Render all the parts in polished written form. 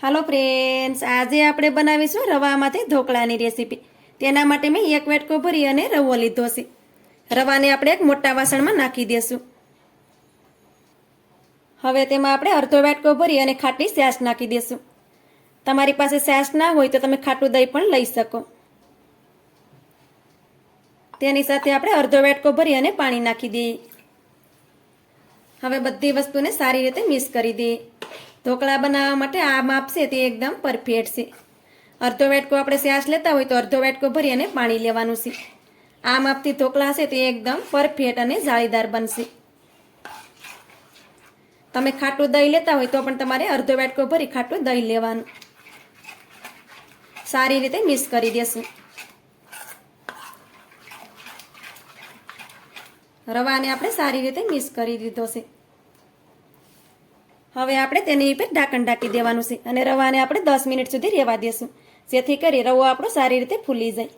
હાલો friends, આજે આપણે બનાવીશું રવામાંથી ઢોકળાની રેસીપી. તેના માટે મેં એક વાટકો ભરી અને રવો લીધો છે. રવાને આપણે એક મોટા વાસણમાં નાખી દઈશું. હવે તેમાં આપણે અડધો વાટકો ભરી અને ખાટી છાશ નાખી દઈશું. તમારી પાસે છાશ ના હોય તો તમે ખાટું દહીં પણ લઈ શકો. તેની સાથે આપણે અડધો વાટકો ભરી અને પાણી નાખી દઈએ. હવે બધી વસ્તુને સારી રીતે મિક્સ કરી દઈએ. ઢોકળા બનાવવા માટે આ માપ છે તે એકદમ પરફેક્ટ છે. અડધો વાટકો આપણે છાશ લેતા હોય તો અડધો વાટકો ભરી અને પાણી લેવાનું છે. આ માપથી ઢોકળા છે તે એકદમ પરફેક્ટ અને જાળીદાર બનશે. તમે ખાટું દહીં લેતા હોય તો પણ તમારે અડધો વાટકો ભરી ખાટું દહીં લેવાનું. સારી રીતે મિક્સ કરી દેશું. રવાને આપણે સારી રીતે મિક્સ કરી દીધો છે. હવે આપણે તેની ઉપર ઢાંકણ ઢાંકી દેવાનું છે અને રવાને આપણે 10 મિનિટ સુધી રહેવા દેશું, જેથી કરી રવો આપણો સારી રીતે ફૂલી જાય.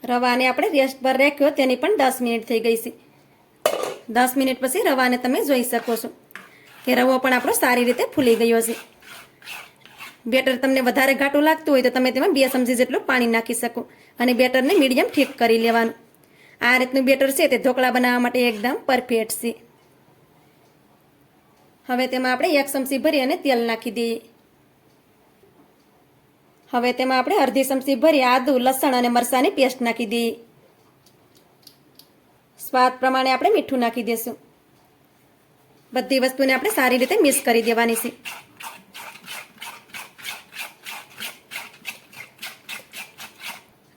રવાને આપણે રેસ્ટ પર રાખ્યો તેની પણ 10 મિનિટ થઈ ગઈ છે. 10 મિનિટ પછી રવાને તમે જોઈ શકો છો કે રવો પણ આપણો સારી રીતે ફૂલી ગયો છે. બેટર તમને વધારે ઘાટું લાગતું હોય તો તમે તેમાં 2 ચમચી જેટલું પાણી નાખી શકો અને બેટરને મીડિયમ ઠીક કરી લેવાનું. આ રીતનું બેટર છે તે ઢોકળા બનાવવા માટે એકદમ પરફેક્ટ છે. હવે તેમાં આપણે 1 ચમચી ભરી અને તેલ નાખી દઈએ. હવે તેમાં આપણે અડધી ચમચી ભરી આદુ, લસણ અને મરચાંની પેસ્ટ નાખી દઈએ. સ્વાદ પ્રમાણે આપણે મીઠું નાખી દઈશું. બધી વસ્તુને આપણે સારી રીતે મિક્સ કરી દેવાની છે.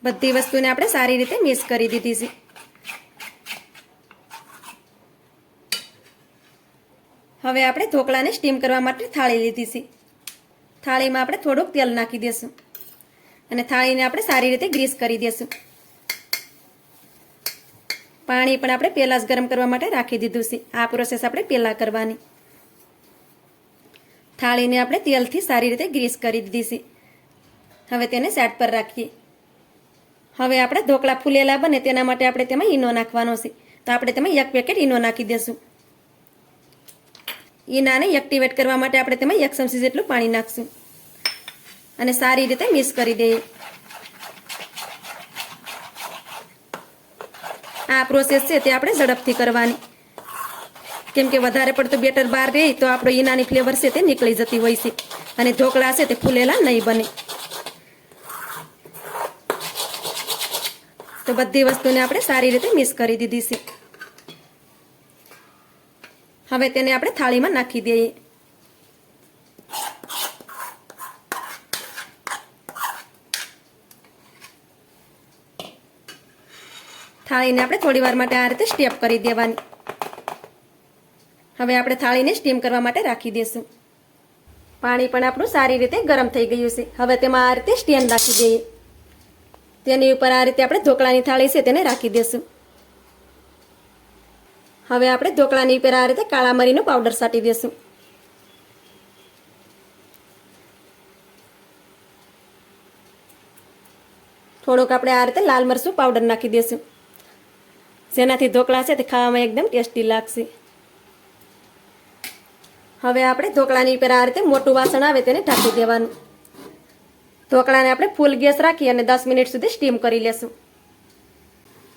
બધી વસ્તુને આપણે સારી રીતે મિક્સ કરી દીધી છે. હવે આપણે ઢોકળાને સ્ટીમ કરવા માટે થાળી લીધી છે. થાળીમાં આપણે થોડુંક તેલ નાખી દઈશું અને થાળીને આપણે સારી રીતે ગ્રીસ કરી દઈશું. પાણી પણ આપણે પહેલાં જ ગરમ કરવા માટે રાખી દીધું છે. આ પ્રોસેસ આપણે પહેલાં કરવાની. થાળીને આપણે તેલથી સારી રીતે ગ્રીસ કરી દીધી છે. હવે તેને સાઈડ પર રાખીએ. હવે આપણે ઢોકળા ફૂલેલા બને તેના માટે આપણે તેમાં ઈનો નાખવાનો છે. તો આપણે તેમાં 1 પેકેટ ઈનો નાખી દઈશું. ઈનાને એક્ટિવેટ કરવા માટે આપણે તેમાં 1 ચમચી જેટલું પાણી નાખશું અને સારી રીતે મિક્સ કરી દઈએ. આ પ્રોસેસ છે તે આપણે ઝડપથી કરવાની, કેમ કે વધારે પડતું બેટર બહાર રહે તો આપણો ઈનાની ફ્લેવર છે તે નીકળી જતી હોય છે અને ઢોકળા છે તે ફૂલેલા નહીં બને. તો બધી વસ્તુને આપણે સારી રીતે મિક્સ કરી દીધી છે. હવે તેને આપણે થાળીમાં નાખી દઈએ. થાળીને આપણે થોડી વાર માટે આ રીતે સ્ટેપ કરી દેવાની. હવે આપણે થાળીને સ્ટીમ કરવા માટે રાખી દઈશું. પાણી પણ આપણું સારી રીતે ગરમ થઈ ગયું છે. હવે તેમાં આ રીતે સ્ટેન્ડ રાખી દઈએ. તેની ઉપર આ રીતે આપણે ઢોકળાની થાળી છે તેને રાખી દઈશું. હવે આપણે ઢોકળાની ઉપર આ રીતે કાળા મરીનો પાવડર છાંટી દઈશું. થોડુંક આપણે આ રીતે લાલ મરચું પાવડર નાખી દઈશું, જેનાથી ઢોકળા છે તે ખાવામાં એકદમ ટેસ્ટી લાગશે. હવે આપણે ઢોકળાની ઉપર આ રીતે મોટું વાસણ આવે તેને ઢાંકી દેવાનું. ઢોકળાને આપણે ફૂલ ગેસ રાખી અને 10 મિનિટ સુધી સ્ટીમ કરી લેશું.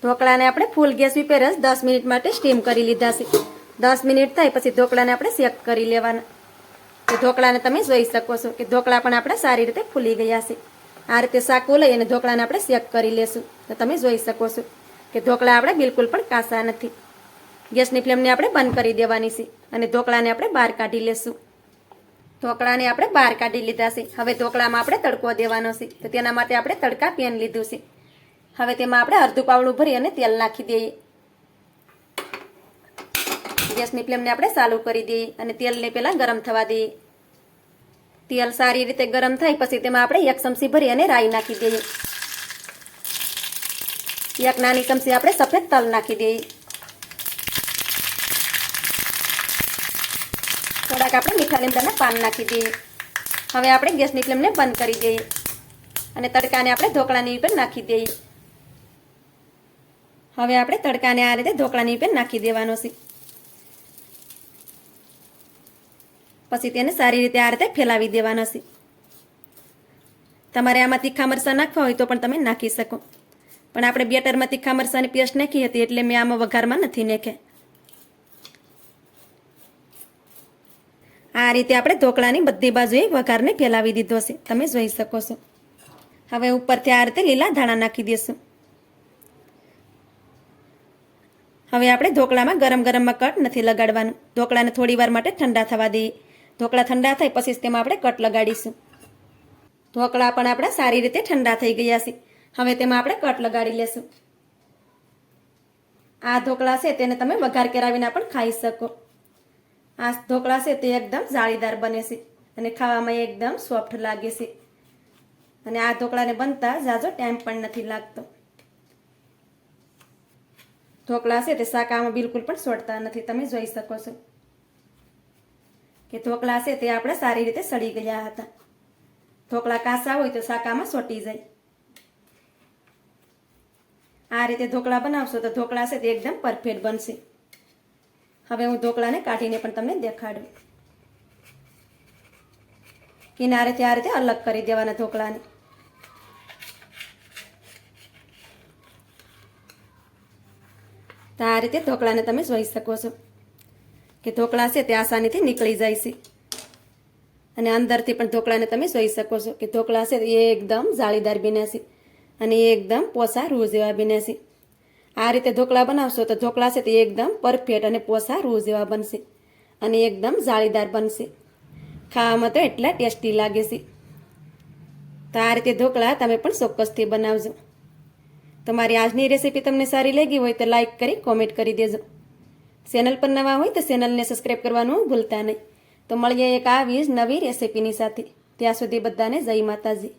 ઢોકળાને આપણે ફૂલ ગેસ ઉપર જ 10 મિનિટ માટે સ્ટીમ કરી લીધા છે. 10 મિનિટ થાય પછી ઢોકળાને આપણે શેક કરી લેવાના. તો ઢોકળાને તમે જોઈ શકો છો કે ઢોકળા પણ આપણે સારી રીતે ફૂલી ગયા છે. આ રીતે સાકું લઈ અને ઢોકળાને આપણે શેક કરી લેશું. તો તમે જોઈ શકો છો કે ઢોકળા આપણે બિલકુલ પણ કાચા નથી. ગેસની ફ્લેમને આપણે બંધ કરી દેવાની છે અને ઢોકળાને આપણે બહાર કાઢી લેશું. ઢોકળાને આપણે બહાર કાઢી લીધા છે. હવે ઢોકળામાં આપણે તડકો દેવાનો છે. તો તેના માટે આપણે તડકા પેન લીધું છે. હવે તેમાં આપણે અડધું પાવડું ભરી અને તેલ નાખી દઈએ. ગેસની ફ્લેમને આપણે ચાલુ કરી દઈએ અને તેલને પહેલાં ગરમ થવા દઈએ. તેલ સારી રીતે ગરમ થાય પછી તેમાં આપણે 1 ચમચી ભરી અને રાઈ નાખી દઈએ. 1 નાની ચમચી આપણે સફેદ તલ નાખી દઈએ. થોડાક આપણે મીઠા લીમડાના પાન નાખી દઈએ. હવે આપણે ગેસની ફ્લેમને બંધ કરી દઈએ અને તડકાને આપણે ઢોકળાની ઉપર નાખી દઈએ. હવે આપણે તડકાને આ રીતે ઢોકળાની ઉપર નાખી દેવાનો છે. પછી તેને સારી રીતે આ રીતે ફેલાવી દેવાના છે. તમારે આમાં તીખા મરચાં નાખવા હોય તો પણ તમે નાખી શકો, પણ આપણે બેટરમાં તીખા મરચાંની પેસ્ટ નાખી હતી એટલે મેં આમાં વઘારમાં નથી નાખ્યા. આ રીતે આપણે ઢોકળાની બધી બાજુએ વઘારને ફેલાવી દીધો છે, તમે જોઈ શકો છો. હવે ઉપરથી આ રીતે લીલા ધાણા નાખી દઈશું. હવે આપણે ઢોકળામાં ગરમ ગરમમાં કટ નથી લગાડવાનું, ઢોકળાને થોડી વાર માટે ઠંડા થવા દઈએ. ઢોકળા ઠંડા થાય પછી જ તેમાં આપણે કટ લગાડીશું. ઢોકળા પણ આપણા સારી રીતે ઠંડા થઈ ગયા છે. હવે તેમાં આપણે કટ લગાડી લેશું. આ ઢોકળા છે તેને તમે વઘાર કરાવીને પણ ખાઈ શકો. આ ઢોકળા છે તે એકદમ જાળીદાર બને છે અને ખાવામાં એકદમ સોફ્ટ લાગે છે, અને આ ઢોકળાને બનતા ઝાઝો ટાઈમ પણ નથી લાગતો. ઢોકળા છે તે શાકામાં બિલકુલ પણ સોડતા નથી, તમે જોઈ શકો છો કે ઢોકળા છે તે આપણે સારી રીતે સડી ગયા હતા. ઢોકળા કાચા હોય તો શાકામાં સોટી જાય. આ રીતે ઢોકળા બનાવશો તો ઢોકળા છે તે એકદમ પરફેક્ટ બનશે. હવે હું ઢોકળાને કાઢીને પણ તમને દેખાડું. કિનારેથી આ રીતે અલગ કરી દેવાના ઢોકળાને. તો આ રીતે ઢોકળાને તમે જોઈ શકો છો કે ઢોકળા છે તે આસાનીથી નીકળી જાય છે, અને અંદરથી પણ ઢોકળાને તમે જોઈ શકો છો કે ઢોકળા છે એ એકદમ જાળીદાર બન્યા છે અને એકદમ પોસા રૂ જેવા બન્યા છે. આ રીતે ઢોકળા બનાવશો તો ઢોકળા છે તે એકદમ પરફેક્ટ અને પોસા રૂ જેવા બનશે અને એકદમ જાળીદાર બનશે. ખાવામાં તો એટલા ટેસ્ટી લાગે છે. તો આ રીતે ઢોકળા તમે પણ ચોક્કસથી બનાવજો. તમારી આજની રેસીપી તમને સારી લાગી હોય તો લાઈક કરી કોમેન્ટ કરી દેજો. ચેનલ પર નવા હોય તો ચેનલને સબસ્ક્રાઈબ કરવાનું ભૂલતા નહીં. તો મળીએ એક આવી જ નવી રેસીપીની સાથે. ત્યાં સુધી બધાને જય માતાજી.